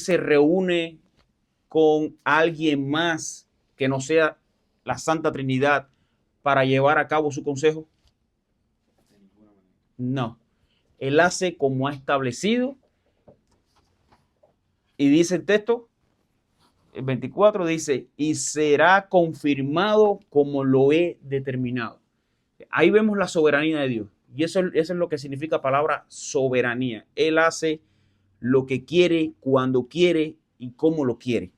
se reúne con alguien más que no sea la Santa Trinidad para llevar a cabo su consejo? No. Él hace como ha establecido y dice el texto, el 24 dice, y será confirmado como lo he determinado. Ahí vemos la soberanía de Dios. Y eso es lo que significa palabra soberanía. Él hace lo que quiere, cuando quiere y cómo lo quiere.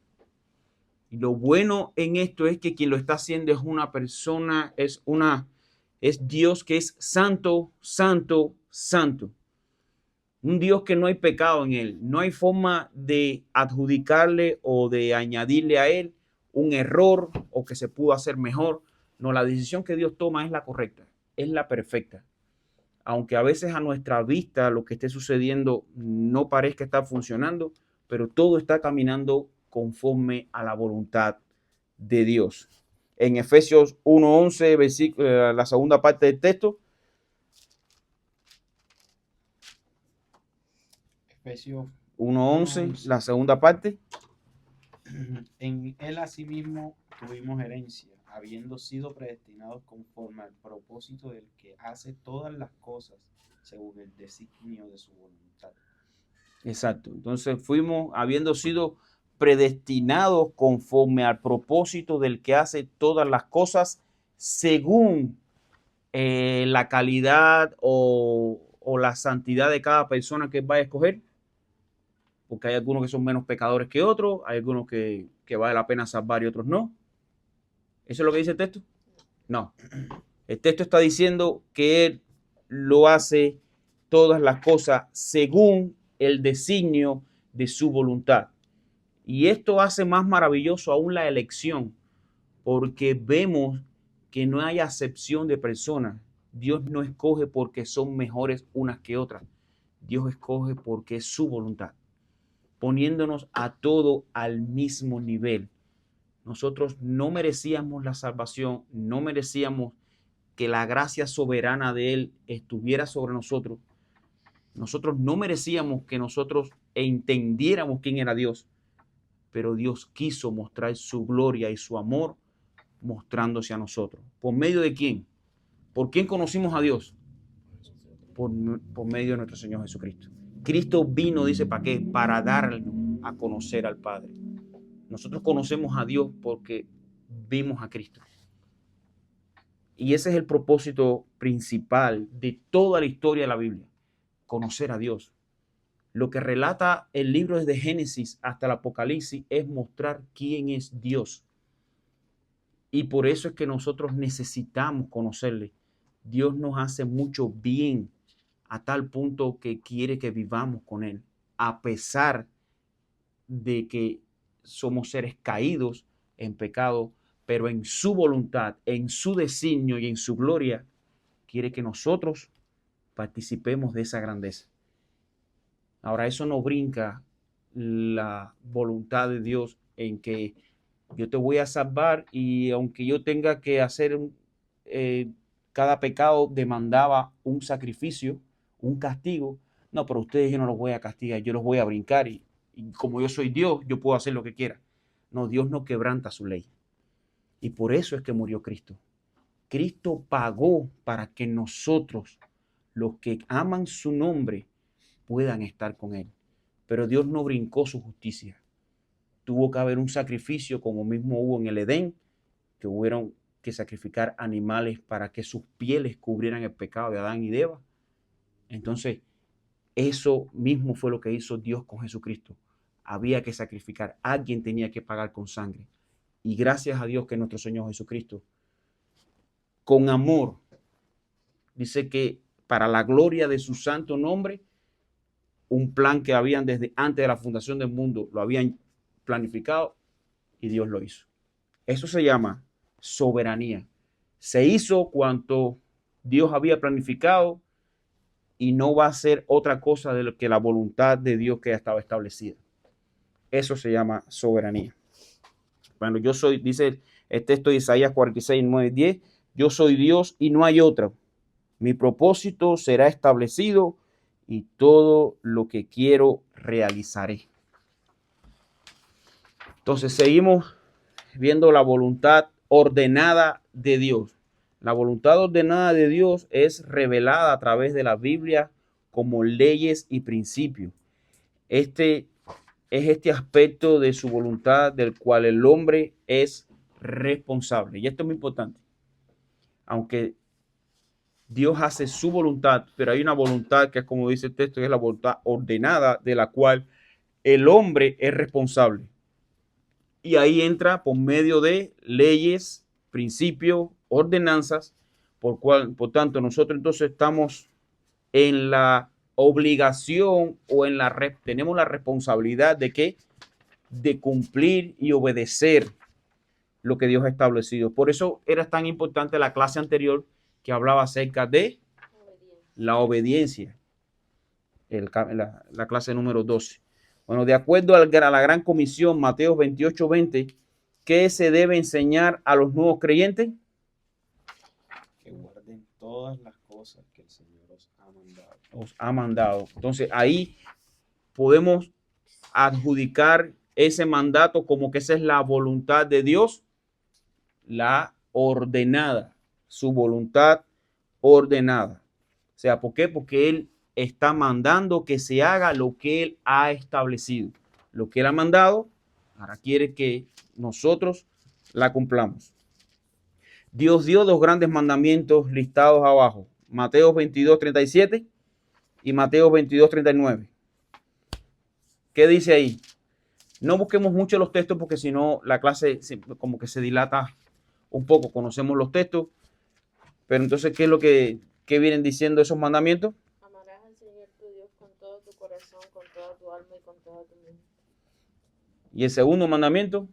Y lo bueno en esto es que quien lo está haciendo es una persona, es Dios que es santo, santo, santo. Un Dios que no hay pecado en él. No hay forma de adjudicarle o de añadirle a él un error o que se pudo hacer mejor. No, la decisión que Dios toma es la correcta, es la perfecta. Aunque a veces a nuestra vista lo que esté sucediendo no parezca estar funcionando, pero todo está caminando conforme a la voluntad de Dios. En Efesios 1:11, la segunda parte del texto. Efesios 1:11, la segunda parte. En él asimismo tuvimos herencia, habiendo sido predestinados conforme al propósito del que hace todas las cosas según el designio de su voluntad. Exacto. Entonces fuimos habiendo sido predestinados conforme al propósito del que hace todas las cosas según la calidad o la santidad de cada persona que va a escoger. Porque hay algunos que son menos pecadores que otros, hay algunos que vale la pena salvar y otros no. ¿Eso es lo que dice el texto? No. El texto está diciendo que Él lo hace todas las cosas según el designio de su voluntad. Y esto hace más maravilloso aún la elección, porque vemos que no hay acepción de personas. Dios no escoge porque son mejores unas que otras. Dios escoge porque es su voluntad, poniéndonos a todo al mismo nivel. Nosotros no merecíamos la salvación, no merecíamos que la gracia soberana de Él estuviera sobre nosotros. Nosotros no merecíamos que nosotros entendiéramos quién era Dios, pero Dios quiso mostrar su gloria y su amor mostrándose a nosotros. ¿Por medio de quién? ¿Por quién conocimos a Dios? Por medio de nuestro Señor Jesucristo. Cristo vino, dice, ¿para qué? Para darnos a conocer al Padre. Nosotros conocemos a Dios porque vimos a Cristo. Y ese es el propósito principal de toda la historia de la Biblia, conocer a Dios. Lo que relata el libro desde Génesis hasta el Apocalipsis es mostrar quién es Dios. Y por eso es que nosotros necesitamos conocerle. Dios nos hace mucho bien a tal punto que quiere que vivamos con Él, a pesar de que somos seres caídos en pecado, pero en su voluntad, en su designio y en su gloria, quiere que nosotros participemos de esa grandeza. Ahora, eso no brinca la voluntad de Dios en que yo te voy a salvar y aunque yo tenga que hacer cada pecado demandaba un sacrificio, un castigo, no, pero ustedes yo no los voy a castigar, yo los voy a brincar y como yo soy Dios, yo puedo hacer lo que quiera. No, Dios no quebranta su ley. Y por eso es que murió Cristo. Cristo pagó para que nosotros, los que aman su nombre, puedan estar con Él. Pero Dios no brincó su justicia. Tuvo que haber un sacrificio como mismo hubo en el Edén, que hubieron que sacrificar animales para que sus pieles cubrieran el pecado de Adán y de Eva. Entonces, eso mismo fue lo que hizo Dios con Jesucristo. Había que sacrificar, alguien tenía que pagar con sangre. Y gracias a Dios que nuestro Señor Jesucristo, con amor, dice que para la gloria de su santo nombre, un plan que habían desde antes de la fundación del mundo, lo habían planificado y Dios lo hizo. Eso se llama soberanía. Se hizo cuanto Dios había planificado y no va a ser otra cosa de lo que la voluntad de Dios que ya estaba establecida. Eso se llama soberanía. Bueno, yo soy, dice el texto de Isaías 46, 9, 10, yo soy Dios y no hay otro. Mi propósito será establecido y todo lo que quiero realizaré. Entonces seguimos viendo la voluntad ordenada de Dios. La voluntad ordenada de Dios es revelada a través de la Biblia como leyes y principios. Este es este aspecto de su voluntad del cual el hombre es responsable. Y esto es muy importante. Aunque Dios hace su voluntad, pero hay una voluntad que es como dice el texto, que es la voluntad ordenada de la cual el hombre es responsable. Y ahí entra por medio de leyes, principios, ordenanzas, por tanto, nosotros entonces estamos en la obligación o tenemos la responsabilidad de ¿qué? De cumplir y obedecer lo que Dios ha establecido. Por eso era tan importante la clase anterior que hablaba acerca de la obediencia, la clase número 12. Bueno, de acuerdo a la gran comisión, Mateo 28:20, ¿qué se debe enseñar a los nuevos creyentes? Que guarden todas las cosas que el Señor os ha mandado. Os ha mandado. Entonces ahí podemos adjudicar ese mandato como que esa es la voluntad de Dios, la ordenada, su voluntad ordenada. O sea, ¿por qué? Porque Él está mandando que se haga lo que Él ha establecido. Lo que Él ha mandado, ahora quiere que nosotros la cumplamos. Dios dio dos grandes mandamientos listados abajo. Mateo 22:37 y Mateo 22:39. ¿Qué dice ahí? No busquemos mucho los textos porque si no la clase como que se dilata un poco. Conocemos los textos, pero entonces, ¿qué es lo que vienen diciendo esos mandamientos? Amarás al Señor tu Dios con todo tu corazón, con toda tu alma y con toda tu mente. Y el segundo mandamiento,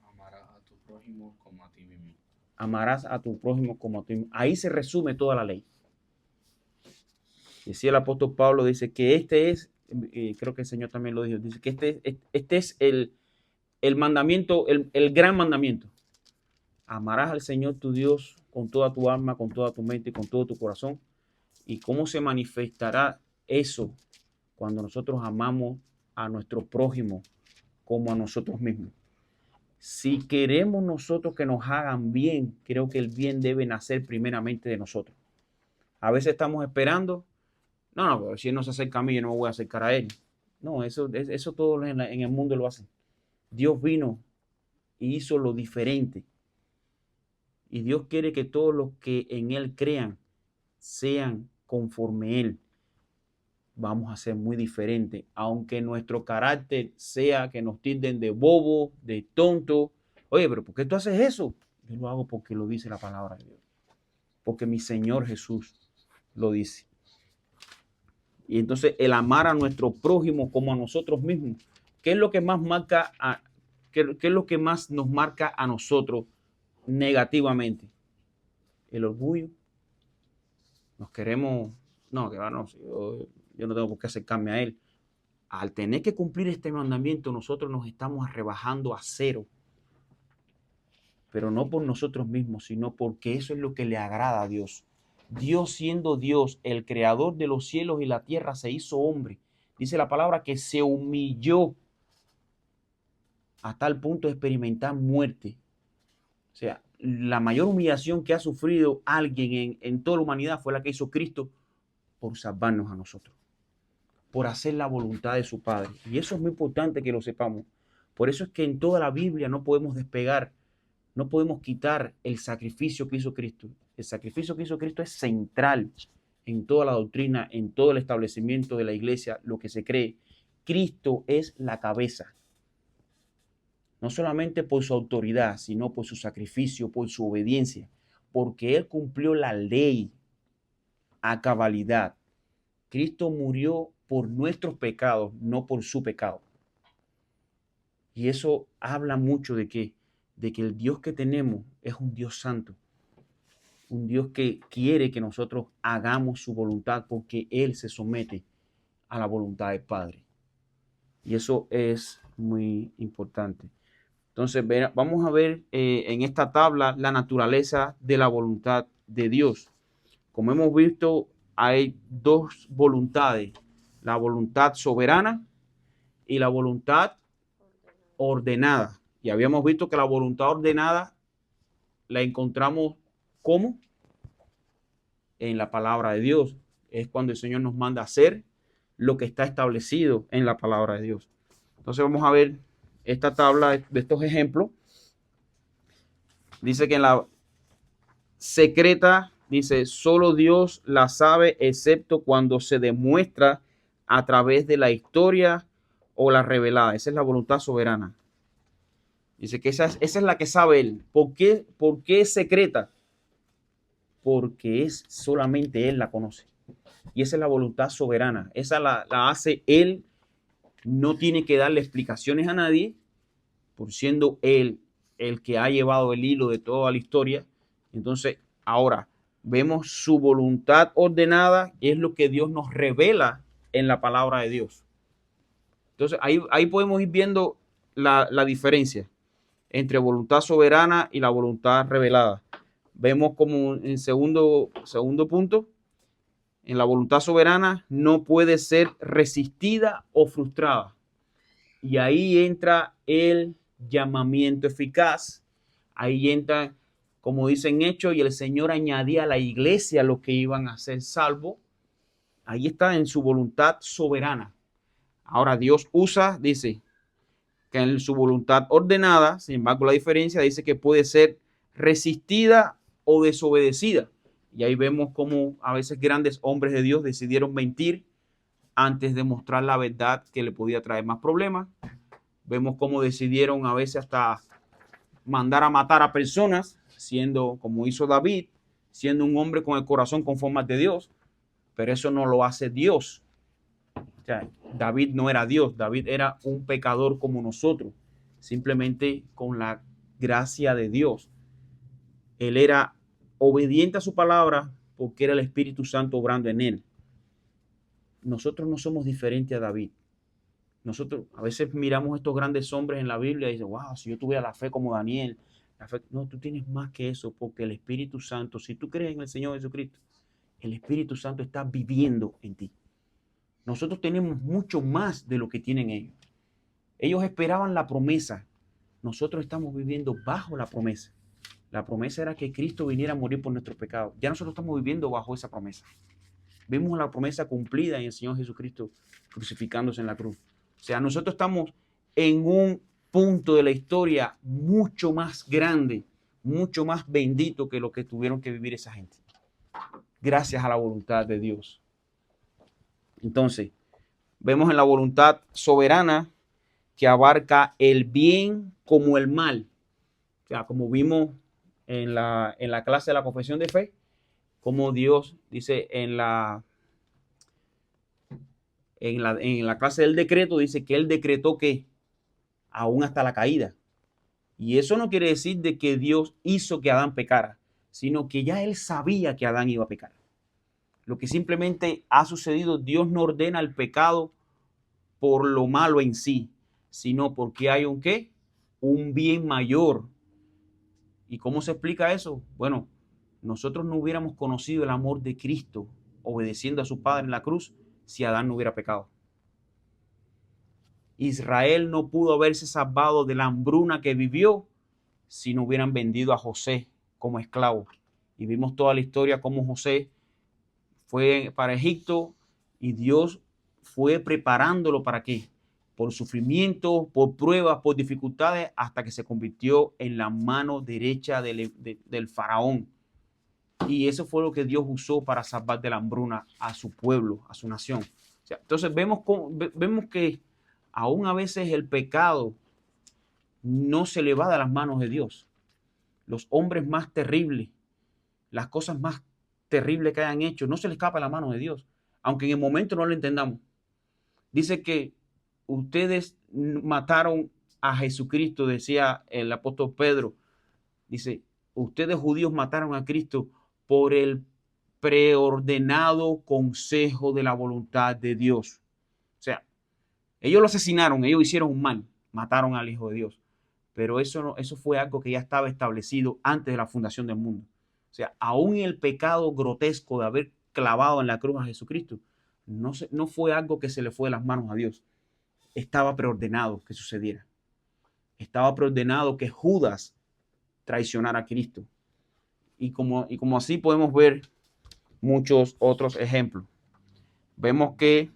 Amarás a tu prójimo como a ti mismo. amarás a tu prójimo como a ti mismo. Ahí se resume toda la ley. Y si el apóstol Pablo dice que este es, creo que el Señor también lo dijo, dice que este es el mandamiento, el gran mandamiento. Amarás al Señor tu Dios con toda tu alma, con toda tu mente y con todo tu corazón. ¿Y cómo se manifestará eso cuando nosotros amamos a nuestro prójimo como a nosotros mismos? Si queremos nosotros que nos hagan bien, creo que el bien debe nacer primeramente de nosotros. A veces estamos esperando, no, si él no se acerca a mí, yo no me voy a acercar a él. No, eso todo en el mundo lo hacen. Dios vino y hizo lo diferente. Y Dios quiere que todos los que en Él crean sean conforme Él. Vamos a ser muy diferentes, aunque nuestro carácter sea que nos tilden de bobo, de tonto. Oye, pero ¿por qué tú haces eso? Yo lo hago porque lo dice la palabra de Dios. Porque mi Señor Jesús lo dice. Y entonces el amar a nuestro prójimo como a nosotros mismos, ¿qué es lo que más marca qué es lo que más nos marca a nosotros negativamente? El orgullo. Nos queremos, no, que va, no, yo no tengo por qué acercarme a él. Al tener que cumplir este mandamiento, nosotros nos estamos rebajando a cero. Pero no por nosotros mismos, sino porque eso es lo que le agrada a Dios. Dios siendo Dios, el creador de los cielos y la tierra, se hizo hombre. Dice la palabra que se humilló a tal punto de experimentar muerte. O sea, la mayor humillación que ha sufrido alguien en toda la humanidad fue la que hizo Cristo por salvarnos a nosotros, por hacer la voluntad de su Padre. Y eso es muy importante que lo sepamos. Por eso es que en toda la Biblia no podemos despegar, no podemos quitar el sacrificio que hizo Cristo. El sacrificio que hizo Cristo es central en toda la doctrina, en todo el establecimiento de la iglesia, lo que se cree. Cristo es la cabeza. No solamente por su autoridad, sino por su sacrificio, por su obediencia, porque Él cumplió la ley a cabalidad. Cristo murió por nuestros pecados, no por su pecado. Y eso habla mucho de que el Dios que tenemos es un Dios santo, un Dios que quiere que nosotros hagamos su voluntad porque Él se somete a la voluntad del Padre. Y eso es muy importante. Entonces, vamos a ver en esta tabla la naturaleza de la voluntad de Dios. Como hemos visto, hay dos voluntades, la voluntad soberana y la voluntad ordenada. Y habíamos visto que la voluntad ordenada la encontramos ¿cómo? En la palabra de Dios. Es cuando el Señor nos manda a hacer lo que está establecido en la palabra de Dios. Entonces vamos a ver esta tabla de estos ejemplos. Dice que en la secreta, dice, solo Dios la sabe, excepto cuando se demuestra a través de la historia o la revelada. Esa es la voluntad soberana. Dice que esa es la que sabe Él. ¿Por qué es secreta? Porque solamente Él la conoce. Y esa es la voluntad soberana. Esa la hace Él. No tiene que darle explicaciones a nadie, por siendo Él el que ha llevado el hilo de toda la historia. Entonces, ahora vemos su voluntad ordenada, y es lo que Dios nos revela en la palabra de Dios. Entonces, ahí podemos ir viendo la diferencia entre voluntad soberana y la voluntad revelada. Vemos como en segundo punto, en la voluntad soberana no puede ser resistida o frustrada. Y ahí entra el llamamiento eficaz. Ahí entra, como dicen Hechos, y el Señor añadía a la iglesia los que iban a ser salvos. Ahí está en su voluntad soberana. Ahora Dios usa, dice, que en su voluntad ordenada, sin embargo la diferencia dice que puede ser resistida o desobedecida. Y ahí vemos cómo a veces grandes hombres de Dios decidieron mentir antes de mostrar la verdad que le podía traer más problemas. Vemos cómo decidieron a veces hasta mandar a matar a personas, siendo como hizo David, siendo un hombre con el corazón conforme al de Dios, pero eso no lo hace Dios. O sea, David no era Dios, David era un pecador como nosotros, simplemente con la gracia de Dios. Él era obediente a su palabra porque era el Espíritu Santo obrando en él. Nosotros no somos diferentes a David. Nosotros a veces miramos estos grandes hombres en la Biblia y dicen, wow, si yo tuviera la fe como Daniel. No, tú tienes más que eso, porque el Espíritu Santo, si tú crees en el Señor Jesucristo, el Espíritu Santo está viviendo en ti. Nosotros tenemos mucho más de lo que tienen ellos. Ellos esperaban la promesa. Nosotros estamos viviendo bajo la promesa. La promesa era que Cristo viniera a morir por nuestros pecados. Ya nosotros estamos viviendo bajo esa promesa. Vimos la promesa cumplida en el Señor Jesucristo crucificándose en la cruz. O sea, nosotros estamos en un punto de la historia mucho más grande, mucho más bendito que lo que tuvieron que vivir esa gente. Gracias a la voluntad de Dios. Entonces, vemos en la voluntad soberana que abarca el bien como el mal. O sea, como vimos en la clase de la confesión de fe, como Dios dice en la clase del decreto, dice que Él decretó que aún hasta la caída. Y eso no quiere decir de que Dios hizo que Adán pecara, sino que ya Él sabía que Adán iba a pecar. Lo que simplemente ha sucedido, Dios no ordena el pecado por lo malo en sí, sino porque hay un ¿qué? Un bien mayor. ¿Y cómo se explica eso? Bueno, nosotros no hubiéramos conocido el amor de Cristo obedeciendo a su Padre en la cruz si Adán no hubiera pecado. Israel no pudo haberse salvado de la hambruna que vivió si no hubieran vendido a José como esclavo. Y vimos toda la historia cómo José fue para Egipto y Dios fue preparándolo para qué, por sufrimiento, por pruebas, por dificultades, hasta que se convirtió en la mano derecha del faraón. Y eso fue lo que Dios usó para salvar de la hambruna a su pueblo, a su nación. O sea, entonces vemos que aún a veces el pecado no se le va de las manos de Dios. Los hombres más terribles, las cosas más terribles que hayan hecho, no se les escapa de la mano de Dios, aunque en el momento no lo entendamos. Dice que ustedes mataron a Jesucristo, decía el apóstol Pedro. Dice, ustedes judíos mataron a Cristo por el preordenado consejo de la voluntad de Dios. O sea, ellos lo asesinaron, ellos hicieron un mal, mataron al Hijo de Dios. Pero eso fue algo que ya estaba establecido antes de la fundación del mundo. O sea, aún el pecado grotesco de haber clavado en la cruz a Jesucristo, no fue algo que se le fue de las manos a Dios. Estaba preordenado que sucediera. estaba preordenado que Judas traicionara a Cristo. Y como así podemos ver muchos otros ejemplos. Vemos que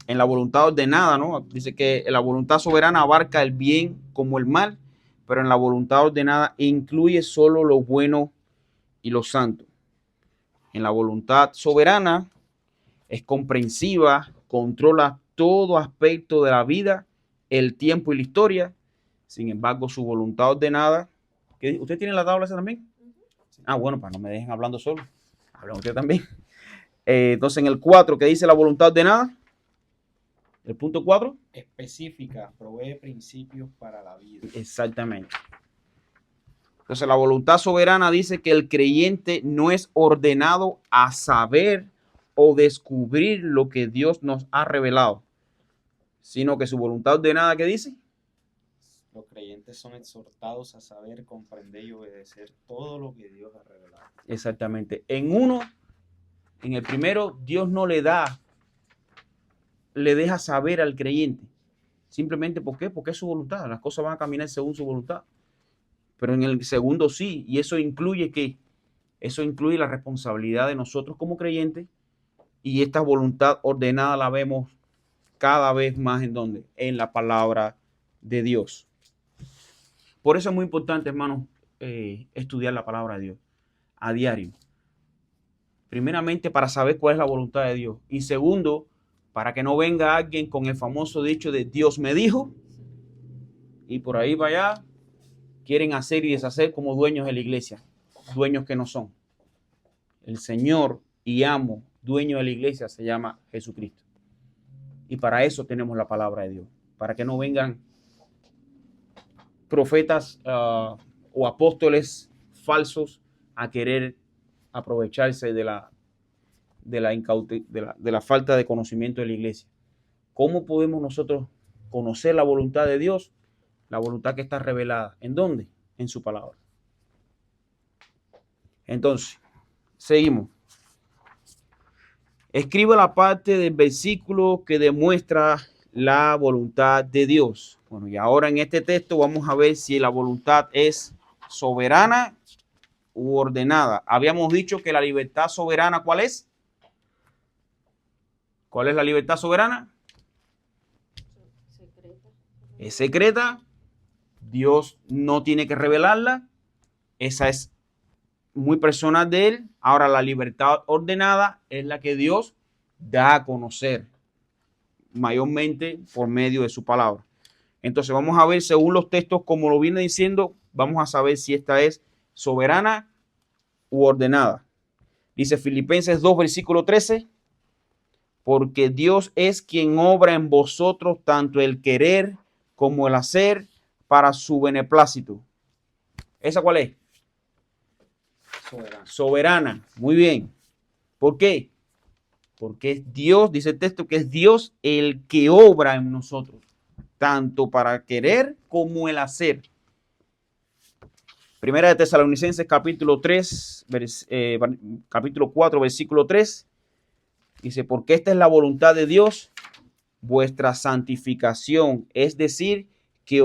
en la voluntad ordenada, ¿no? Dice que la voluntad soberana abarca el bien como el mal, pero en la voluntad ordenada incluye solo lo bueno y lo santo. En la voluntad soberana es comprensiva, controla todo aspecto de la vida, el tiempo y la historia. Sin embargo, su voluntad ordenada, ¿usted tiene la tabla esa también? Ah, bueno, para no me dejen hablando solo. Habla usted también. Entonces, en el 4, ¿qué dice la voluntad ordenada? El punto 4. Específica, provee principios para la vida. Exactamente. Entonces, la voluntad soberana dice que el creyente no es ordenado a saber o descubrir lo que Dios nos ha revelado, sino que su voluntad ordenada, ¿qué dice? Los creyentes son exhortados a saber, comprender y obedecer todo lo que Dios ha revelado. Exactamente. En el primero, Dios no le deja saber al creyente. Simplemente, ¿por qué? Porque es su voluntad. Las cosas van a caminar según su voluntad. Pero en el segundo sí, y eso incluye ¿qué? Eso incluye la responsabilidad de nosotros como creyentes, y esta voluntad ordenada la vemos cada vez más en donde, en la palabra de Dios. Por eso es muy importante, hermanos, estudiar la palabra de Dios a diario. Primeramente, para saber cuál es la voluntad de Dios, y segundo, para que no venga alguien con el famoso dicho de Dios me dijo, y por ahí vaya, quieren hacer y deshacer como dueños de la iglesia, dueños que no son. El Señor y amo, dueño de la iglesia, se llama Jesucristo. Y para eso tenemos la palabra de Dios, para que no vengan profetas o apóstoles falsos a querer aprovecharse de la falta de conocimiento de la iglesia. ¿Cómo podemos nosotros conocer la voluntad de Dios? La voluntad que está revelada. ¿En dónde? En su palabra. Entonces, seguimos. Escribe la parte del versículo que demuestra la voluntad de Dios. Bueno, y ahora en este texto vamos a ver si la voluntad es soberana u ordenada. Habíamos dicho que la libertad soberana, ¿cuál es? ¿Cuál es la libertad soberana? Secreta. Es secreta. Dios no tiene que revelarla. Esa es muy personal de él. Ahora, la libertad ordenada es la que Dios da a conocer, mayormente por medio de su palabra. Entonces, vamos a ver, según los textos, como lo viene diciendo, vamos a saber si esta es soberana u ordenada. Dice Filipenses 2, versículo 13, porque Dios es quien obra en vosotros tanto el querer como el hacer para su beneplácito. ¿Esa cuál es? Soberano. Soberana. Muy bien. ¿Por qué? Porque es Dios, dice el texto, que es Dios el que obra en nosotros, tanto para querer como el hacer. Primera de Tesalonicenses, capítulo 4, versículo 3. Dice, porque esta es la voluntad de Dios, vuestra santificación, es decir, que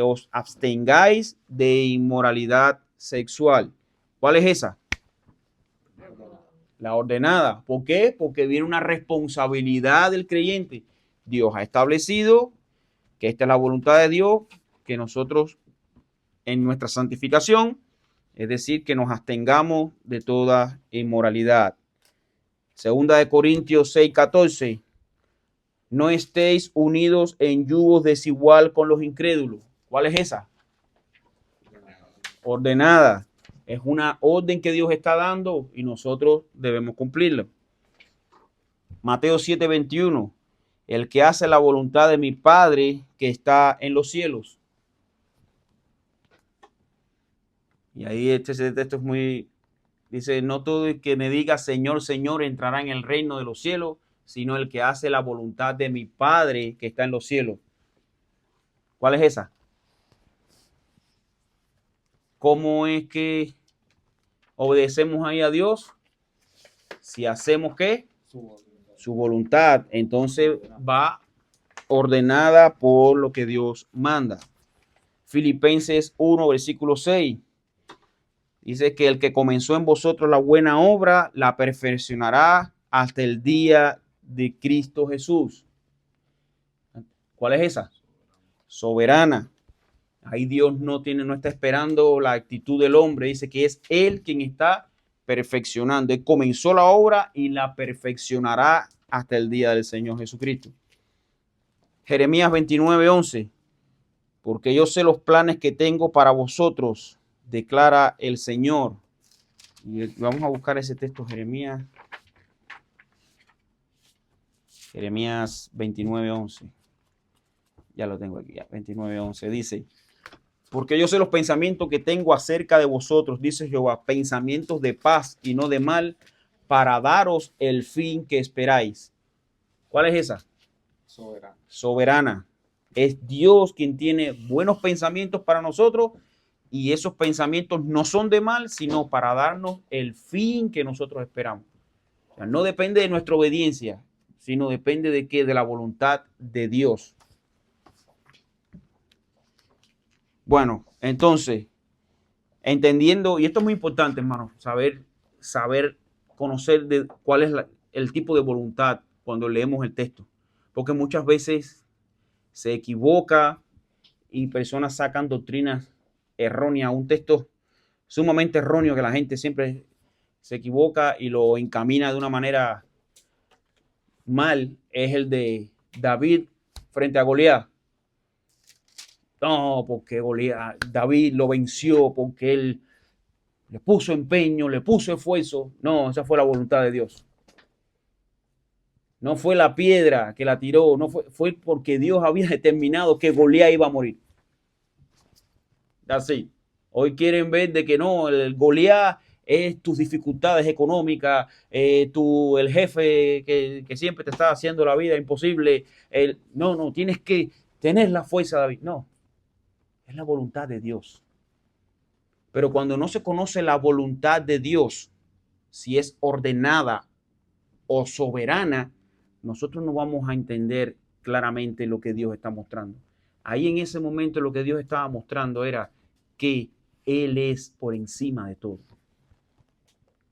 os abstengáis de inmoralidad sexual. ¿Cuál es esa? La ordenada. ¿Por qué? Porque viene una responsabilidad del creyente. Dios ha establecido que esta es la voluntad de Dios, que nosotros en nuestra santificación, es decir, que nos abstengamos de toda inmoralidad. Segunda de Corintios 6:14. No estéis unidos en yugo desigual con los incrédulos. ¿Cuál es esa? Ordenada. Es una orden que Dios está dando y nosotros debemos cumplirla. Mateo 7:21. El que hace la voluntad de mi Padre que está en los cielos. Y ahí este texto es muy... Dice, no todo el que me diga Señor, Señor entrará en el reino de los cielos, sino el que hace la voluntad de mi Padre que está en los cielos. ¿Cuál es esa? ¿Cómo es que obedecemos ahí a Dios? Si hacemos ¿qué? Su voluntad. Su voluntad. Entonces va ordenada por lo que Dios manda. Filipenses 1, versículo 6. Dice que el que comenzó en vosotros la buena obra, la perfeccionará hasta el día de Cristo Jesús. ¿Cuál es esa? Soberana. Ahí Dios no está esperando la actitud del hombre. Dice que es Él quien está perfeccionando. Él comenzó la obra y la perfeccionará hasta el día del Señor Jesucristo. Jeremías 29, 11. Porque yo sé los planes que tengo para vosotros, declara el Señor. Y vamos a buscar ese texto, Jeremías 29, 11. Ya lo tengo aquí, ya, 29, 11. Dice, porque yo sé los pensamientos que tengo acerca de vosotros, dice Jehová, pensamientos de paz y no de mal, para daros el fin que esperáis. ¿Cuál es esa? Soberano. Soberana. Es Dios quien tiene buenos pensamientos para nosotros y esos pensamientos no son de mal, sino para darnos el fin que nosotros esperamos. O sea, no depende de nuestra obediencia, sino depende de qué, de la voluntad de Dios. Bueno, entonces, entendiendo, y esto es muy importante, hermano, saber conocer cuál es el tipo de voluntad cuando leemos el texto, porque muchas veces se equivoca y personas sacan doctrinas erróneas, un texto sumamente erróneo que la gente siempre se equivoca y lo encamina de una manera mal, es el de David frente a Goliat. No, porque David lo venció, porque él le puso empeño, le puso esfuerzo. No, esa fue la voluntad de Dios. No fue la piedra que la tiró, no fue porque Dios había determinado que Goliat iba a morir. Así. Hoy quieren ver de que no, el Goliat es tus dificultades económicas, el jefe que siempre te está haciendo la vida imposible. No, tienes que tener la fuerza, David. No, es la voluntad de Dios. Pero cuando no se conoce la voluntad de Dios, si es ordenada o soberana, nosotros no vamos a entender claramente lo que Dios está mostrando. Ahí en ese momento lo que Dios estaba mostrando era que Él es por encima de todo.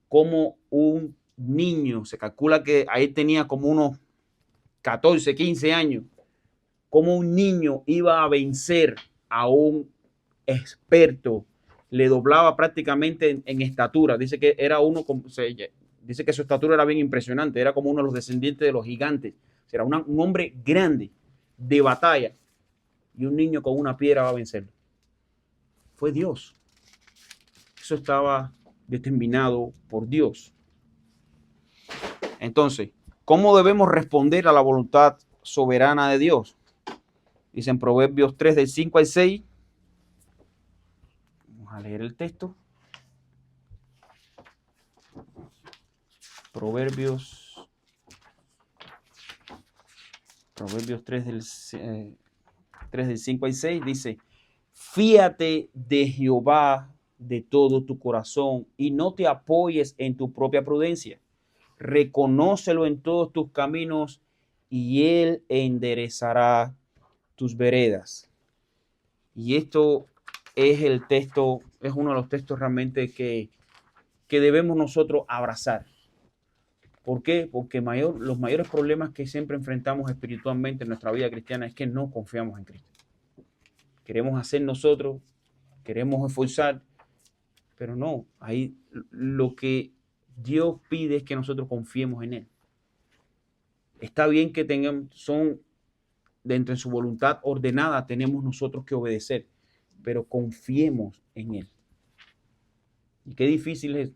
Como un niño, se calcula que ahí tenía como unos 14, 15 años, como un niño iba a vencer a un experto, le doblaba prácticamente en estatura. Dice que era dice que su estatura era bien impresionante, era como uno de los descendientes de los gigantes. Era un hombre grande de batalla y un niño con una piedra va a vencerlo. Fue Dios. Eso estaba determinado por Dios. Entonces, ¿cómo debemos responder a la voluntad soberana de Dios? Dice en Proverbios 3, del 5 al 6. Vamos a leer el texto. Proverbios 3 del 5 al 6 dice, fíate de Jehová de todo tu corazón y no te apoyes en tu propia prudencia. Reconócelo en todos tus caminos y Él enderezará tus veredas. Y esto es el texto, es uno de los textos realmente que debemos nosotros abrazar. ¿Por qué? Porque los mayores problemas que siempre enfrentamos espiritualmente en nuestra vida cristiana es que no confiamos en Cristo. Queremos hacer nosotros, queremos esforzar, pero no, ahí lo que Dios pide es que nosotros confiemos en Él. Está bien que son dentro de su voluntad ordenada, tenemos nosotros que obedecer, pero confiemos en Él. Y qué difícil es.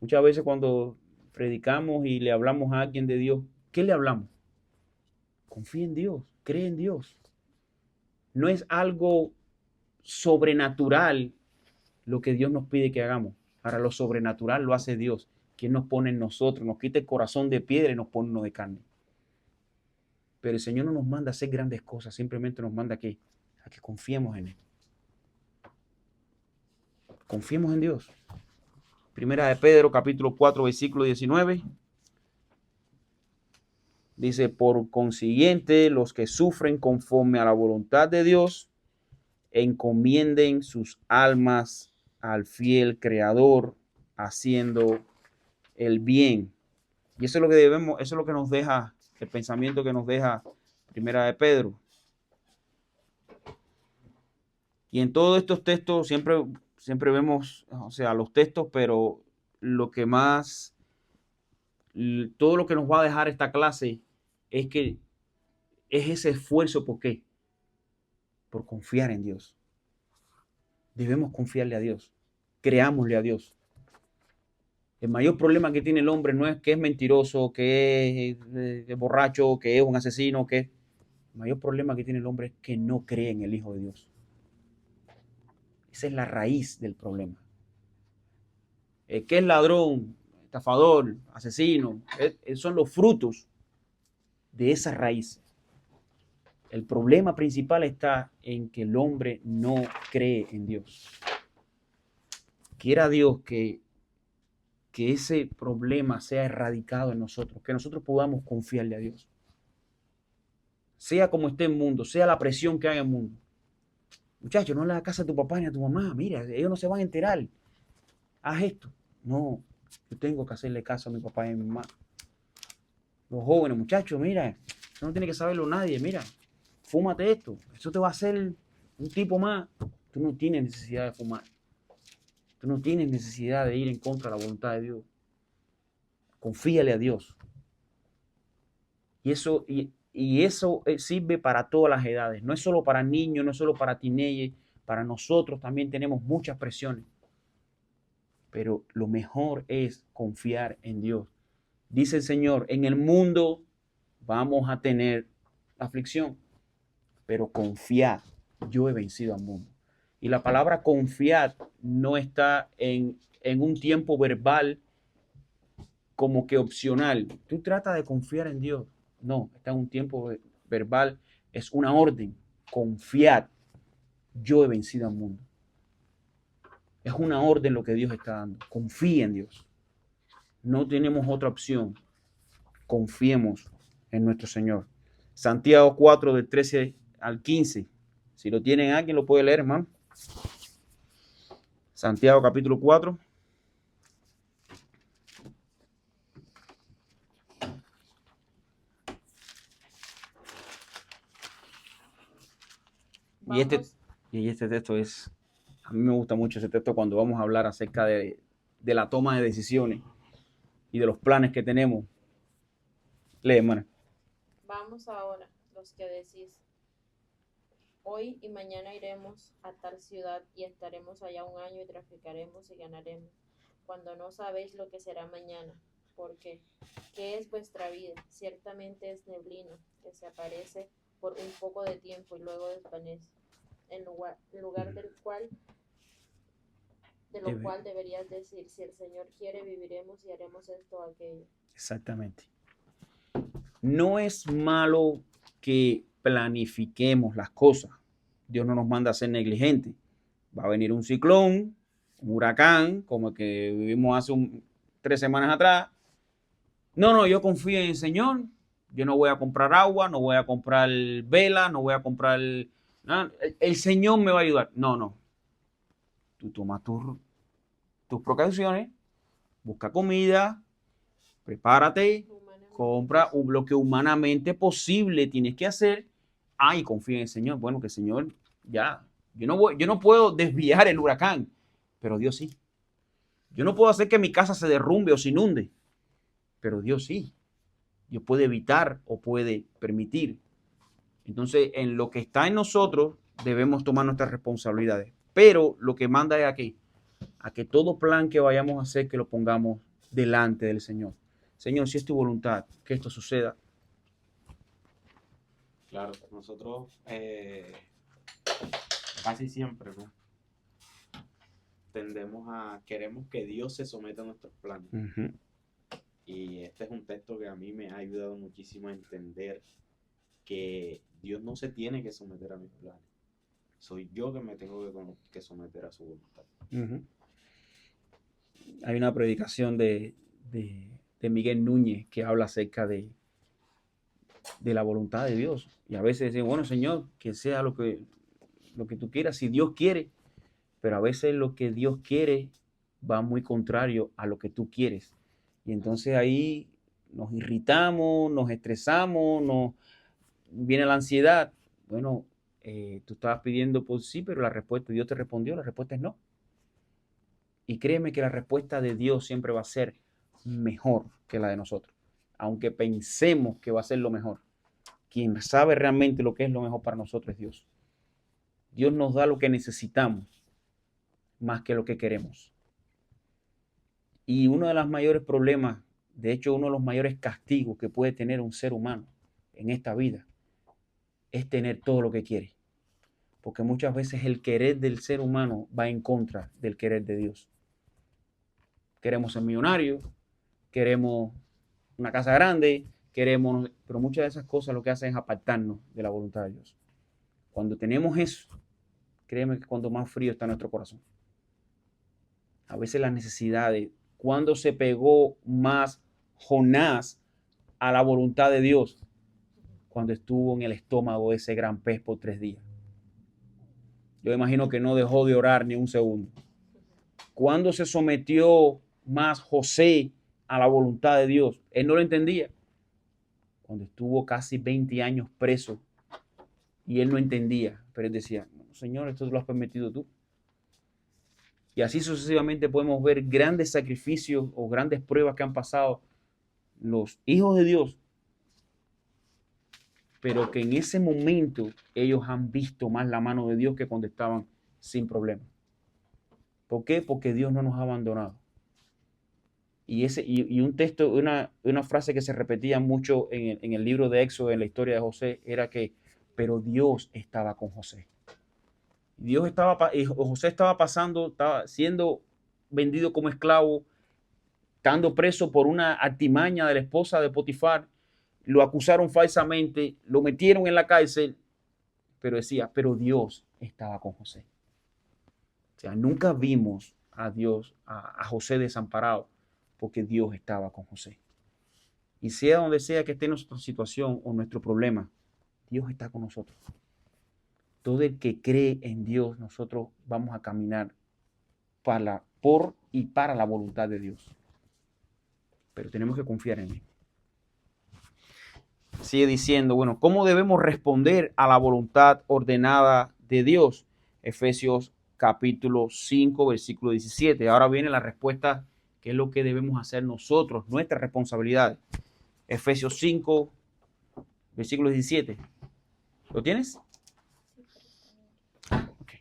Muchas veces cuando predicamos y le hablamos a alguien de Dios, ¿qué le hablamos? Confía en Dios, cree en Dios. No es algo sobrenatural lo que Dios nos pide que hagamos. Ahora lo sobrenatural lo hace Dios, quien nos pone en nosotros, nos quita el corazón de piedra y nos pone uno de carne. Pero el Señor no nos manda a hacer grandes cosas, simplemente nos manda a que confiemos en Él. Confiemos en Dios. Primera de Pedro, capítulo 4, versículo 19. Dice, por consiguiente, los que sufren conforme a la voluntad de Dios, encomienden sus almas al fiel Creador, haciendo el bien. Y eso es lo que debemos, eso es lo que nos deja, el pensamiento que nos deja Primera de Pedro. Y en todos estos textos siempre vemos, o sea, los textos, pero lo que más, todo lo que nos va a dejar esta clase es que es ese esfuerzo. ¿Por qué? Por confiar en Dios. Debemos confiarle a Dios. Creámosle a Dios. El mayor problema que tiene el hombre no es que es mentiroso, que es borracho, que es un asesino, que... El mayor problema que tiene el hombre es que no cree en el Hijo de Dios. Esa es la raíz del problema. El que es ladrón, estafador, asesino, son los frutos de esa raíz. El problema principal está en que el hombre no cree en Dios. Quiera Dios que ese problema sea erradicado en nosotros, que nosotros podamos confiarle a Dios. Sea como esté el mundo, sea la presión que haga el mundo. Muchachos, no le hagas caso a tu papá ni a tu mamá. Mira, ellos no se van a enterar. Haz esto. No, yo tengo que hacerle caso a mi papá y a mi mamá. Los jóvenes, muchachos, mira, eso no tiene que saberlo nadie. Mira, fúmate esto. Eso te va a hacer un tipo más. Tú no tienes necesidad de fumar. Tú no tienes necesidad de ir en contra de la voluntad de Dios. Confíale a Dios. Y eso sirve para todas las edades. No es solo para niños, no es solo para teenagers. Para nosotros también tenemos muchas presiones. Pero lo mejor es confiar en Dios. Dice el Señor, en el mundo vamos a tener aflicción, pero confiad, yo he vencido al mundo. Y la palabra confiar no está en un tiempo verbal como que opcional. Tú tratas de confiar en Dios. No, está en un tiempo verbal, es una orden. Confiad, yo he vencido al mundo. Es una orden lo que Dios está dando. Confía en Dios. No tenemos otra opción. Confiemos en nuestro Señor. Santiago 4, del 13 al 15. Si lo tienen alguien, lo puede leer, hermano. Santiago capítulo 4. Y este texto es, a mí me gusta mucho ese texto cuando vamos a hablar acerca de la toma de decisiones y de los planes que tenemos. Lee, hermano. Vamos ahora, los que decís, hoy y mañana iremos a tal ciudad y estaremos allá un año y traficaremos y ganaremos, cuando no sabéis lo que será mañana. ¿Por qué? ¿Qué es vuestra vida? Ciertamente es neblina, que se aparece por un poco de tiempo y luego desvanece. En lugar de lo cual deberías decir, si el Señor quiere, viviremos y haremos esto o aquello. Exactamente. No es malo que planifiquemos las cosas. Dios no nos manda a ser negligentes. Va a venir un ciclón, un huracán, como el que vivimos hace 3 semanas atrás. No, yo confío en el Señor. Yo no voy a comprar agua, no voy a comprar vela, no voy a comprar... el Señor me va a ayudar. No. Tú tomas tus precauciones, busca comida, prepárate, compra lo que humanamente posible tienes que hacer. Y confía en el Señor. Bueno, que el Señor ya... Yo no puedo desviar el huracán, pero Dios sí. Yo no puedo hacer que mi casa se derrumbe o se inunde, pero Dios sí. Dios puede evitar o puede permitir. Entonces, en lo que está en nosotros, debemos tomar nuestras responsabilidades. Pero lo que manda es aquí, a que todo plan que vayamos a hacer, que lo pongamos delante del Señor. Señor, si es tu voluntad que esto suceda. Claro, nosotros casi siempre, ¿no?, queremos que Dios se someta a nuestros planes. Uh-huh. Y este es un texto que a mí me ha ayudado muchísimo a entender que Dios no se tiene que someter a mis planes. Soy yo que me tengo que someter a su voluntad. Uh-huh. Hay una predicación de Miguel Núñez que habla acerca de de la voluntad de Dios. Y a veces decimos, bueno, Señor, que sea lo que tú quieras, si Dios quiere, pero a veces lo que Dios quiere va muy contrario a lo que tú quieres. Y entonces ahí nos irritamos, nos estresamos, viene la ansiedad. Bueno, tú estabas pidiendo por sí, pero la respuesta, Dios te respondió, la respuesta es no. Y créeme que la respuesta de Dios siempre va a ser mejor que la de nosotros, aunque pensemos que va a ser lo mejor. Quien sabe realmente lo que es lo mejor para nosotros es Dios. Dios nos da lo que necesitamos más que lo que queremos. Y uno de los mayores problemas, de hecho uno de los mayores castigos que puede tener un ser humano en esta vida, es tener todo lo que quiere. Porque muchas veces el querer del ser humano va en contra del querer de Dios. Queremos ser millonarios, queremos una casa grande, pero muchas de esas cosas lo que hacen es apartarnos de la voluntad de Dios. Cuando tenemos eso, créeme que cuando más frío está nuestro corazón. A veces las necesidades, cuando se pegó más Jonás a la voluntad de Dios, cuando estuvo en el estómago de ese gran pez por 3 días. Yo imagino que no dejó de orar ni un segundo. Cuando se sometió más José a la voluntad de Dios, él no lo entendía. Cuando estuvo casi 20 años preso y él no entendía, pero él decía, Señor, esto lo has permitido tú. Y así sucesivamente podemos ver grandes sacrificios o grandes pruebas que han pasado los hijos de Dios, pero que en ese momento ellos han visto más la mano de Dios que cuando estaban sin problema. ¿Por qué? Porque Dios no nos ha abandonado. Y un texto, una frase que se repetía mucho en el libro de Éxodo, en la historia de José, era que, pero Dios estaba con José. José estaba siendo vendido como esclavo, estando preso por una artimaña de la esposa de Potifar, lo acusaron falsamente, lo metieron en la cárcel, pero decía, pero Dios estaba con José. O sea, nunca vimos a Dios, a José desamparado, porque Dios estaba con José. Y sea donde sea que esté nuestra situación o nuestro problema, Dios está con nosotros. Todo el que cree en Dios, nosotros vamos a caminar por y para la voluntad de Dios. Pero tenemos que confiar en Él. Sigue diciendo, bueno, ¿cómo debemos responder a la voluntad ordenada de Dios? Efesios capítulo 5, versículo 17. Ahora viene la respuesta, ¿qué es lo que debemos hacer nosotros? Nuestra responsabilidad. Efesios 5, versículo 17. ¿Lo tienes? Okay.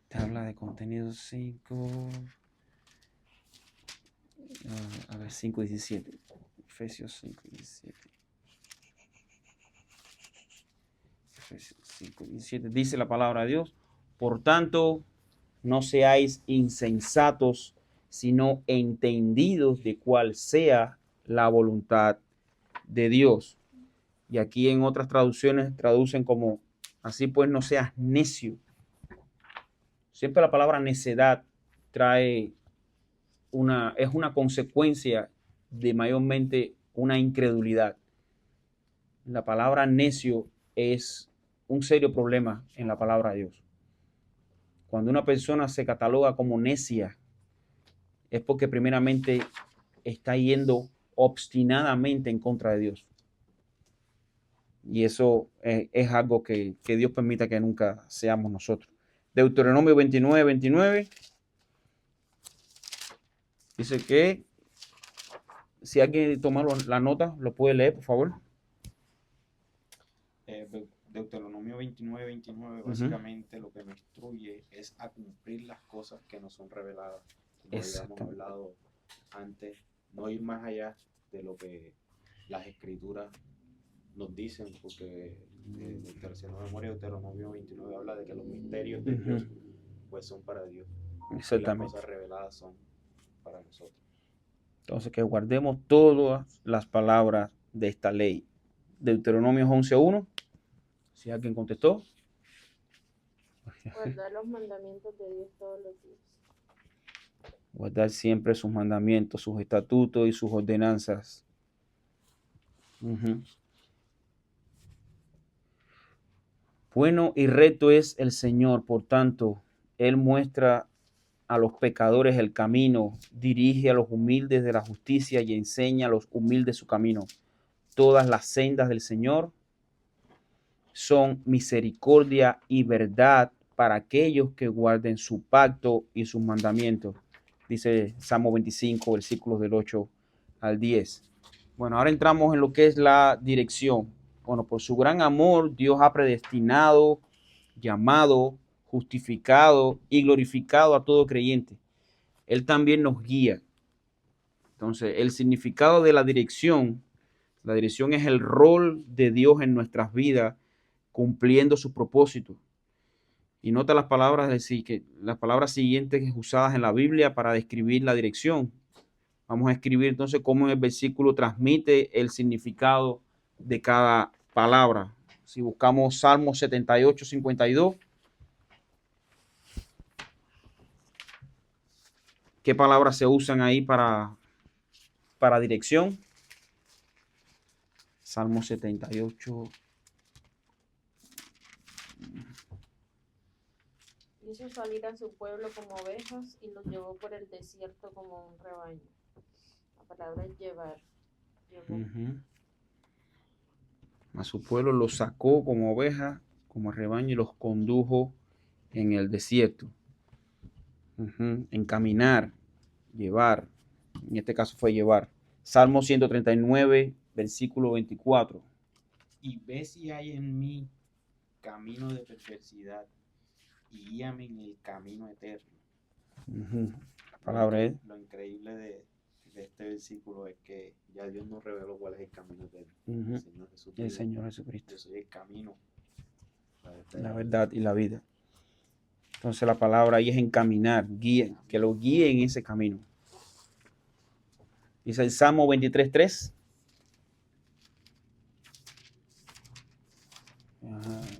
Tabla de contenido 5. A ver, 5:17. Efesios 5:17. Efesios 5:17. Dice la palabra de Dios. Por tanto, no seáis insensatos, sino entendidos de cuál sea la voluntad de Dios. Y aquí en otras traducciones traducen como, así pues no seas necio. Siempre la palabra necedad es una consecuencia de mayormente una incredulidad. La palabra necio es un serio problema en la palabra de Dios. Cuando una persona se cataloga como necia, es porque primeramente está yendo obstinadamente en contra de Dios. Y eso es algo que Dios permita que nunca seamos nosotros. Deuteronomio 29:29 dice que si alguien toma la nota, lo puede leer, por favor. Deuteronomio 29:29 básicamente lo que nos instruye es a cumplir las cosas que nos son reveladas. Como habíamos hablado antes, no ir más allá de lo que las escrituras nos dicen, porque si no me memoria, Deuteronomio 29 habla de que los misterios de Dios pues son para Dios. Exactamente. Y las cosas reveladas son para nosotros. Entonces que guardemos todas las palabras de esta ley. Deuteronomio 11:1. Si alguien contestó. Guardar los mandamientos de Dios todos los días. Guardar siempre sus mandamientos, sus estatutos y sus ordenanzas. Ujú. Bueno y recto es el Señor, por tanto, Él muestra a los pecadores el camino, dirige a los humildes de la justicia y enseña a los humildes su camino. Todas las sendas del Señor son misericordia y verdad para aquellos que guarden su pacto y sus mandamientos. Dice Salmo 25, versículos del 8 al 10. Bueno, ahora entramos en lo que es la dirección. Bueno, por su gran amor, Dios ha predestinado, llamado, justificado y glorificado a todo creyente. Él también nos guía. Entonces, el significado de la dirección es el rol de Dios en nuestras vidas, cumpliendo su propósito. Y nota las palabras, las palabras siguientes usadas en la Biblia para describir la dirección. Vamos a escribir entonces cómo el versículo transmite el significado de cada palabra. Si buscamos Salmo 78, 52, ¿qué palabras se usan ahí para dirección? Salmo 78. Hizo salir a su pueblo como ovejas y los llevó por el desierto como un rebaño. La palabra es llevar. Llevó. A su pueblo los sacó como ovejas, como rebaño, y los condujo en el desierto. Encaminar, llevar. En este caso fue llevar. Salmo 139, versículo 24. Y ve si hay en mí camino de perversidad y guíame en el camino eterno. La palabra es. Lo increíble de este versículo es que ya Dios nos reveló cuál es el camino eterno. El Señor Jesucristo. Yo soy el camino, la verdad y la vida. Entonces la palabra ahí es encaminar, guía, que lo guíe en ese camino. Dice el Salmo 23:3.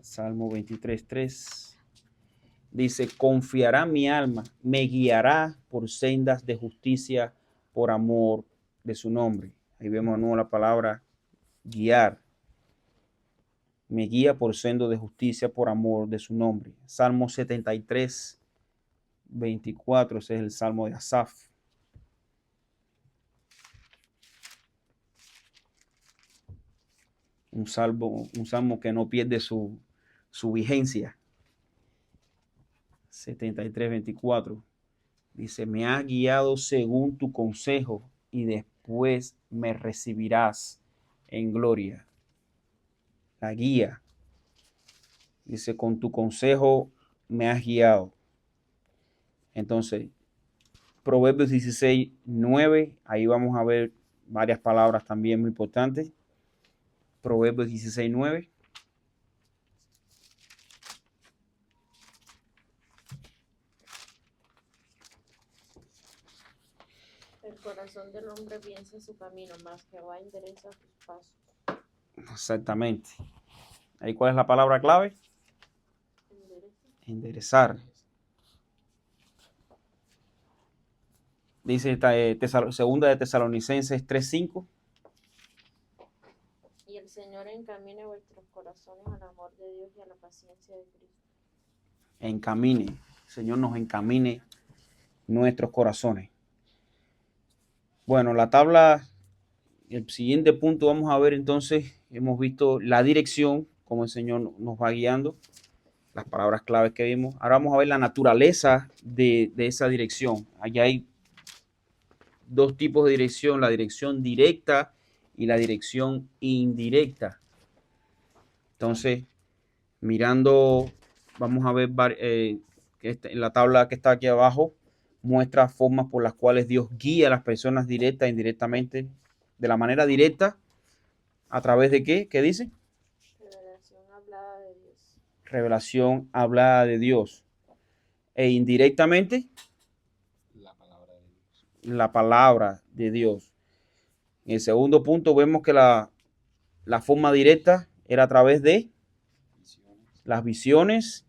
Salmo 23:3. Dice, confiará mi alma, me guiará por sendas de justicia por amor de su nombre. Ahí vemos de nuevo la palabra guiar. Me guía por sendo de justicia por amor de su nombre. Salmo 73:24, ese es el Salmo de Asaf. Un salmo que no pierde su vigencia. 73:24. Dice, me has guiado según tu consejo y después me recibirás en gloria. La guía. Dice, con tu consejo me has guiado. Entonces, Proverbios 16:9, ahí vamos a ver varias palabras también muy importantes. Proverbios 16:9. El corazón del hombre piensa su camino, mas Jehová endereza sus pasos. Exactamente. ¿Ahí cuál es la palabra clave? Enderezar. Dice segunda de Tesalonicenses 3:5. Y el Señor encamine vuestros corazones al amor de Dios y a la paciencia de Cristo. Encamine. El Señor nos encamine nuestros corazones. Bueno, la tabla, el siguiente punto vamos a ver entonces, hemos visto la dirección, cómo el Señor nos va guiando, las palabras claves que vimos. Ahora vamos a ver la naturaleza de esa dirección. Allá hay dos tipos de dirección, la dirección directa y la dirección indirecta. Entonces, mirando, vamos a ver en la tabla que está aquí abajo, muestra formas por las cuales Dios guía a las personas directa e indirectamente. De la manera directa, ¿a través de qué? ¿Qué dice? Revelación hablada de Dios. Revelación hablada de Dios. E indirectamente, la palabra de Dios. En el segundo punto vemos que la forma directa era a través de las visiones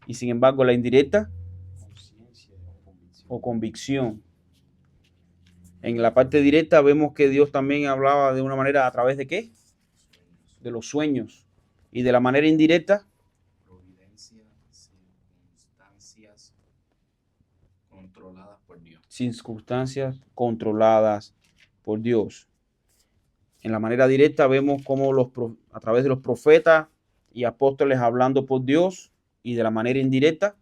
y sin embargo la indirecta o convicción. En la parte directa vemos que Dios también hablaba de una manera a través de ¿qué? De los sueños. Y de la manera indirecta, Providencia, circunstancias controladas por Dios. circunstancias controladas por Dios. En la manera directa vemos cómo a través de los profetas y apóstoles hablando por Dios, y de la manera indirecta,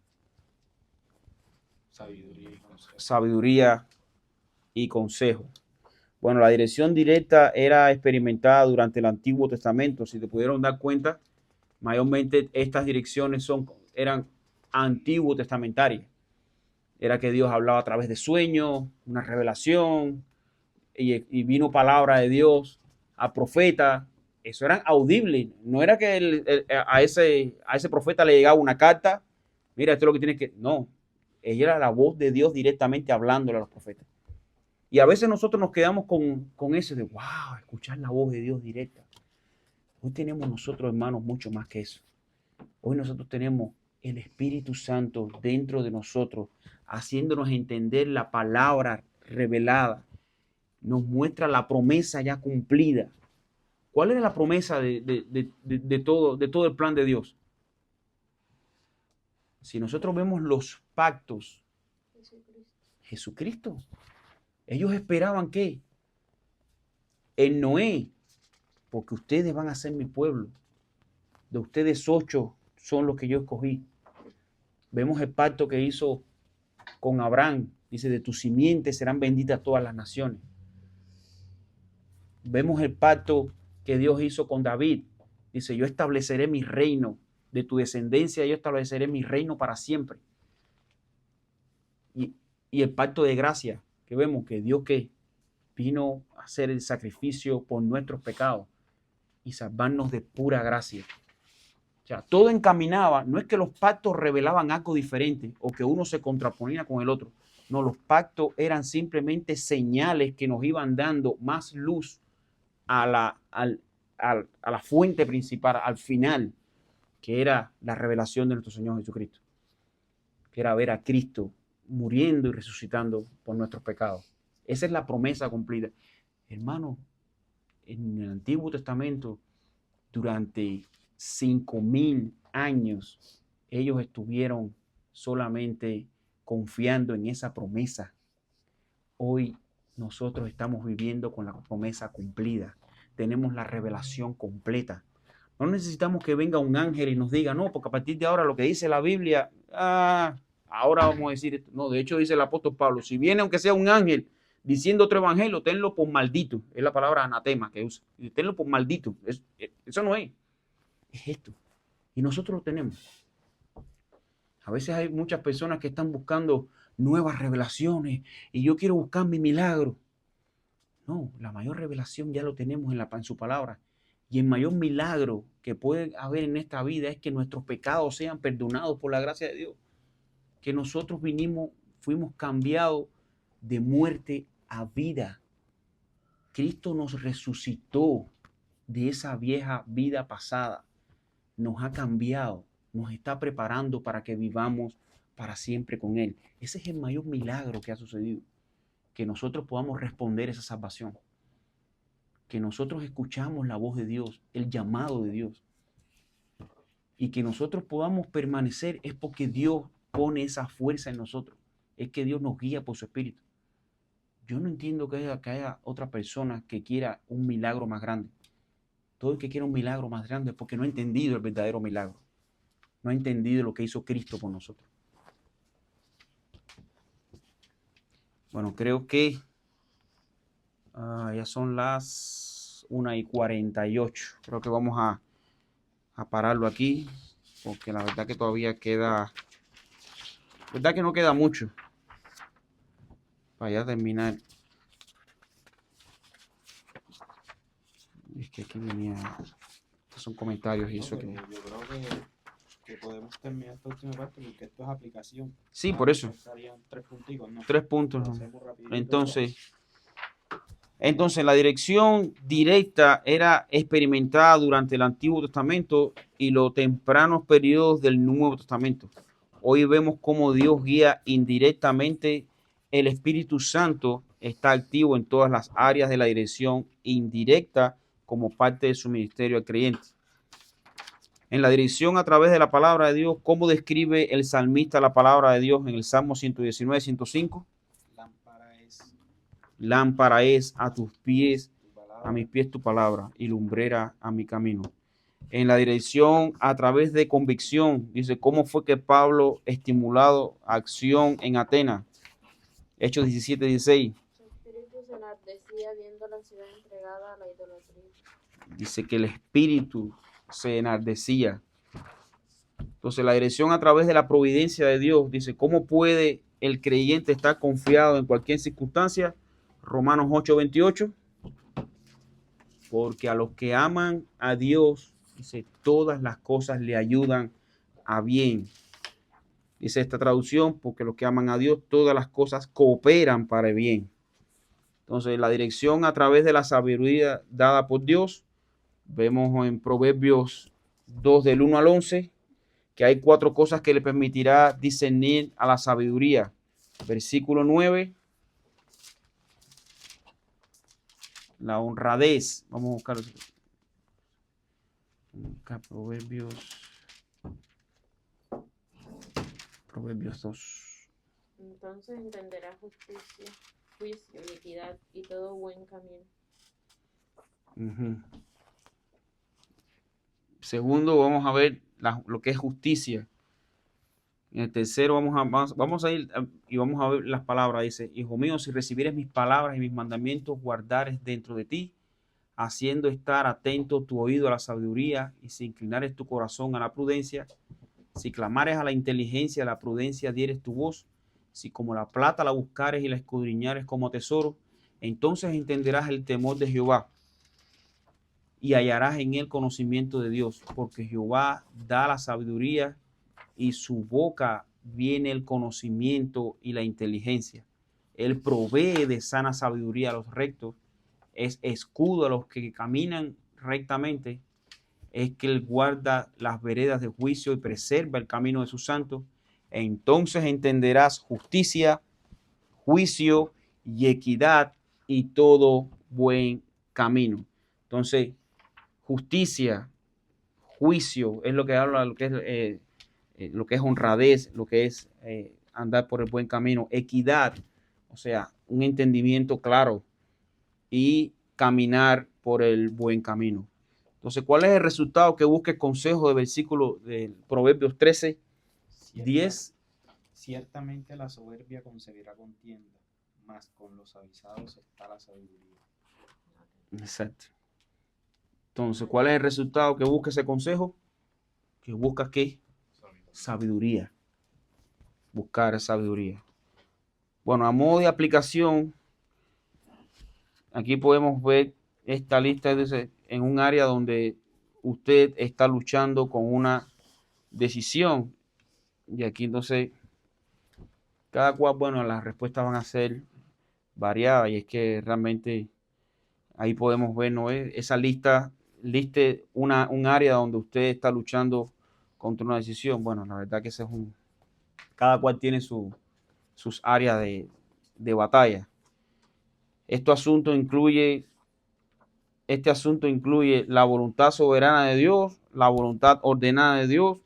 Sabiduría y consejo. sabiduría y consejo. Bueno, la dirección directa era experimentada durante el Antiguo Testamento. Si te pudieron dar cuenta, mayormente estas direcciones eran antiguo testamentarias. Era que Dios hablaba a través de sueños, una revelación, y vino palabra de Dios a profeta. Eso era audible. No era que a ese profeta le llegaba una carta. Mira, esto es lo que tienes que... No, ella era la voz de Dios directamente hablándole a los profetas. Y a veces nosotros nos quedamos con eso de, wow, escuchar la voz de Dios directa. Hoy tenemos nosotros, hermanos, mucho más que eso. Hoy nosotros tenemos el Espíritu Santo dentro de nosotros, haciéndonos entender la palabra revelada. Nos muestra la promesa ya cumplida. ¿Cuál era la promesa de todo el plan de Dios? Si nosotros vemos los pactos, Jesucristo. Ellos esperaban ¿qué? En Noé, porque ustedes van a ser mi pueblo. De ustedes 8 son los que yo escogí. Vemos el pacto que hizo con Abraham. Dice, de tu simiente serán benditas todas las naciones. Vemos el pacto que Dios hizo con David. Dice, yo estableceré mi reino. De tu descendencia yo estableceré mi reino para siempre. Y el pacto de gracia, que vemos que Dios que vino a hacer el sacrificio por nuestros pecados y salvarnos de pura gracia. O sea, todo encaminaba, no es que los pactos revelaban algo diferente o que uno se contraponía con el otro. No, los pactos eran simplemente señales que nos iban dando más luz a la fuente principal, al final, que era la revelación de nuestro Señor Jesucristo, que era ver a Cristo muriendo y resucitando por nuestros pecados. Esa es la promesa cumplida. Hermano, en el Antiguo Testamento, durante 5,000 años, ellos estuvieron solamente confiando en esa promesa. Hoy nosotros estamos viviendo con la promesa cumplida. Tenemos la revelación completa. No necesitamos que venga un ángel y nos diga, no, porque a partir de ahora lo que dice la Biblia, ahora vamos a decir esto. No, de hecho dice el apóstol Pablo, si viene aunque sea un ángel diciendo otro evangelio, tenlo por maldito. Es la palabra anatema que usa. Tenlo por maldito. Eso no es esto. Y nosotros lo tenemos. A veces hay muchas personas que están buscando nuevas revelaciones y yo quiero buscar mi milagro. No, la mayor revelación ya lo tenemos en su palabra. Y el mayor milagro que puede haber en esta vida es que nuestros pecados sean perdonados por la gracia de Dios. Que nosotros fuimos cambiados de muerte a vida. Cristo nos resucitó de esa vieja vida pasada. Nos ha cambiado, nos está preparando para que vivamos para siempre con Él. Ese es el mayor milagro que ha sucedido. Que nosotros podamos responder esa salvación. Que nosotros escuchamos la voz de Dios, el llamado de Dios. Y que nosotros podamos permanecer es porque Dios pone esa fuerza en nosotros. Es que Dios nos guía por su Espíritu. Yo no entiendo que haya otra persona que quiera un milagro más grande. Todo el que quiera un milagro más grande es porque no ha entendido el verdadero milagro. No ha entendido lo que hizo Cristo por nosotros. Bueno, creo que ya son las 1:48. Creo que vamos a pararlo aquí, porque la verdad que todavía queda, verdad que no queda mucho para ya terminar. Es que aquí venía, estos son comentarios y eso que... Yo creo que podemos terminar esta última parte porque esto es aplicación. Sí, por eso. Estarían 3 punticos, ¿no? 3 puntos. Lo hacemos rapidito. Entonces, la dirección directa era experimentada durante el Antiguo Testamento y los tempranos periodos del Nuevo Testamento. Hoy vemos cómo Dios guía indirectamente el Espíritu Santo está activo en todas las áreas de la dirección indirecta como parte de su ministerio al creyente. En la dirección a través de la palabra de Dios, ¿cómo describe el salmista la palabra de Dios en el Salmo 119, 105? Lámpara es a tus pies, a mis pies tu palabra, y lumbrera a mi camino. En la dirección a través de convicción, dice, ¿cómo fue que Pablo estimulado acción en Atenas? Hechos 17, 16. Su espíritu se enardecía viendo la ciudad entregada a la idolatría. Dice que el espíritu se enardecía. Entonces, la dirección a través de la providencia de Dios, dice, ¿cómo puede el creyente estar confiado en cualquier circunstancia? Romanos 8, 28. Porque a los que aman a Dios, dice, todas las cosas le ayudan a bien. Dice esta traducción, porque los que aman a Dios, todas las cosas cooperan para el bien. Entonces, la dirección a través de la sabiduría dada por Dios, vemos en Proverbios 2 del 1 al 11, que hay 4 cosas que le permitirá discernir a la sabiduría. Versículo 9, la honradez. Vamos a buscar Proverbios 2. Entonces entenderás justicia, juicio y equidad y todo buen camino. Segundo, vamos a ver lo que es justicia. En el tercero vamos a ir y vamos a ver las palabras. Dice, hijo mío, si recibieres mis palabras y mis mandamientos, guardares dentro de ti, haciendo estar atento tu oído a la sabiduría y si inclinares tu corazón a la prudencia, si clamares a la inteligencia, a la prudencia dieres tu voz, si como la plata la buscares y la escudriñares como tesoro, entonces entenderás el temor de Jehová y hallarás en él conocimiento de Dios, porque Jehová da la sabiduría y su boca viene el conocimiento y la inteligencia. Él provee de sana sabiduría a los rectos, es escudo a los que caminan rectamente, es que él guarda las veredas de juicio y preserva el camino de sus santos. Entonces entenderás justicia, juicio y equidad y todo buen camino. Entonces, justicia, juicio es lo que habla, lo que es honradez, lo que es andar por el buen camino, equidad, o sea, un entendimiento claro y caminar por el buen camino. Entonces, ¿cuál es el resultado que busca el consejo de versículo de Proverbios 13, 10? Ciertamente la soberbia concebirá contienda, mas con los avisados está la sabiduría. Exacto. Entonces, ¿cuál es el resultado que busca ese consejo? Que busca ¿qué? Sabiduría. Buscar sabiduría. Bueno, a modo de aplicación, aquí podemos ver esta lista en un área donde usted está luchando con una decisión. Y aquí entonces, cada cual, bueno, las respuestas van a ser variadas. Y es que realmente ahí podemos ver, ¿no? Esa lista un área donde usted está luchando contra una decisión. Bueno, la verdad que ese es cada cual tiene sus áreas de batalla. Este asunto incluye la voluntad soberana de Dios, la voluntad ordenada de Dios,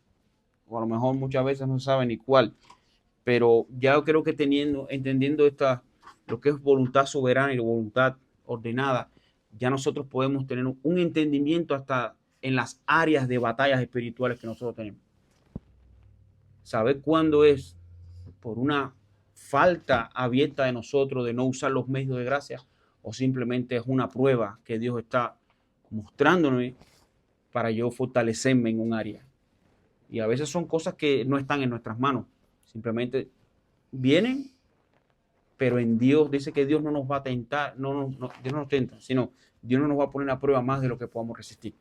o a lo mejor muchas veces no sabe ni cuál, pero ya yo creo que entendiendo lo que es voluntad soberana y la voluntad ordenada, ya nosotros podemos tener un entendimiento hasta en las áreas de batallas espirituales que nosotros tenemos. Saber cuándo es por una falta abierta de nosotros de no usar los medios de gracia o simplemente es una prueba que Dios está mostrándonos para yo fortalecerme en un área. Y a veces son cosas que no están en nuestras manos. Simplemente vienen, pero en Dios dice que Dios no nos va a tentar, Dios no nos tenta, sino Dios no nos va a poner a prueba más de lo que podamos resistir.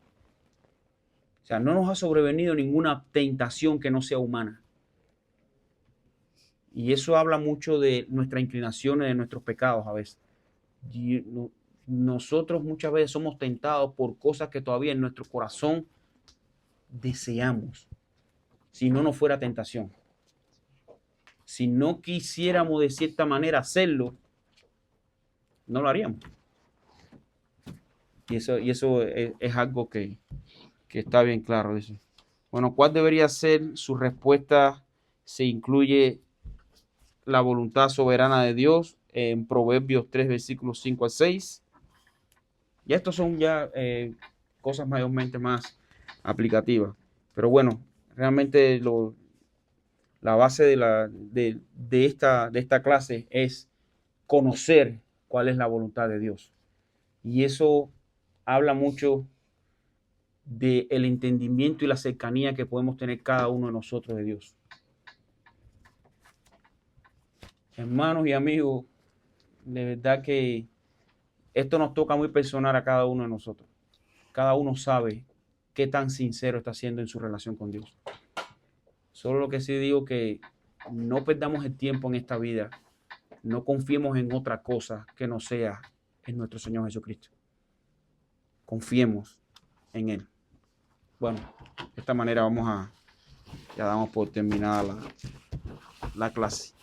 O sea, no nos ha sobrevenido ninguna tentación que no sea humana. Y eso habla mucho de nuestras inclinaciones, de nuestros pecados a veces. Nosotros muchas veces somos tentados por cosas que todavía en nuestro corazón deseamos. Si no fuera tentación. Si no quisiéramos de cierta manera hacerlo, no lo haríamos. Y eso es algo que está bien claro. Dice. Bueno, ¿cuál debería ser su respuesta? Se incluye la voluntad soberana de Dios en Proverbios 3, versículos 5 al 6. Y estos son ya cosas mayormente más aplicativas. Pero bueno, realmente la base de esta clase es conocer cuál es la voluntad de Dios. Y eso habla mucho del entendimiento y la cercanía que podemos tener cada uno de nosotros de Dios. Hermanos y amigos, de verdad que esto nos toca muy personal a cada uno de nosotros. Cada uno sabe qué tan sincero está siendo en su relación con Dios. Solo lo que sí digo que no perdamos el tiempo en esta vida. No confiemos en otra cosa que no sea en nuestro Señor Jesucristo. Confiemos en Él. Bueno, de esta manera ya damos por terminada la clase.